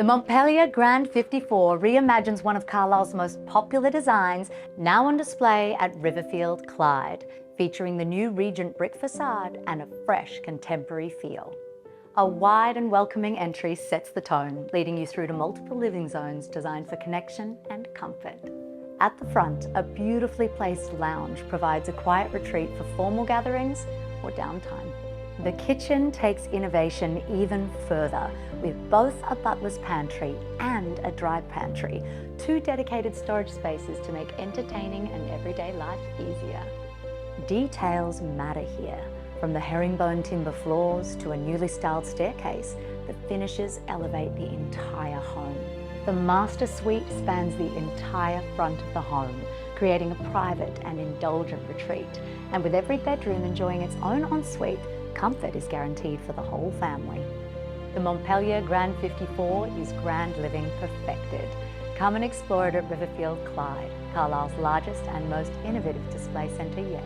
The Montpellier Grand 54 reimagines one of Carlisle's most popular designs, now on display at Riverfield, Clyde, featuring the new Regent brick facade and a fresh contemporary feel. A wide and welcoming entry sets the tone, leading you through to multiple living zones designed for connection and comfort. At the front, a beautifully placed lounge provides a quiet retreat for formal gatherings or downtime. The kitchen takes innovation even further, with both a butler's pantry and a dry pantry, two dedicated storage spaces to make entertaining and everyday life easier. Details matter here. From the herringbone timber floors to a newly styled staircase, the finishes elevate the entire home. The master suite spans the entire front of the home, creating a private and indulgent retreat. And with every bedroom enjoying its own ensuite, comfort is guaranteed for the whole family. The Montpellier Grand 54 is grand living perfected. Come and explore it at Riverfield, Clyde, Carlisle's largest and most innovative display centre yet.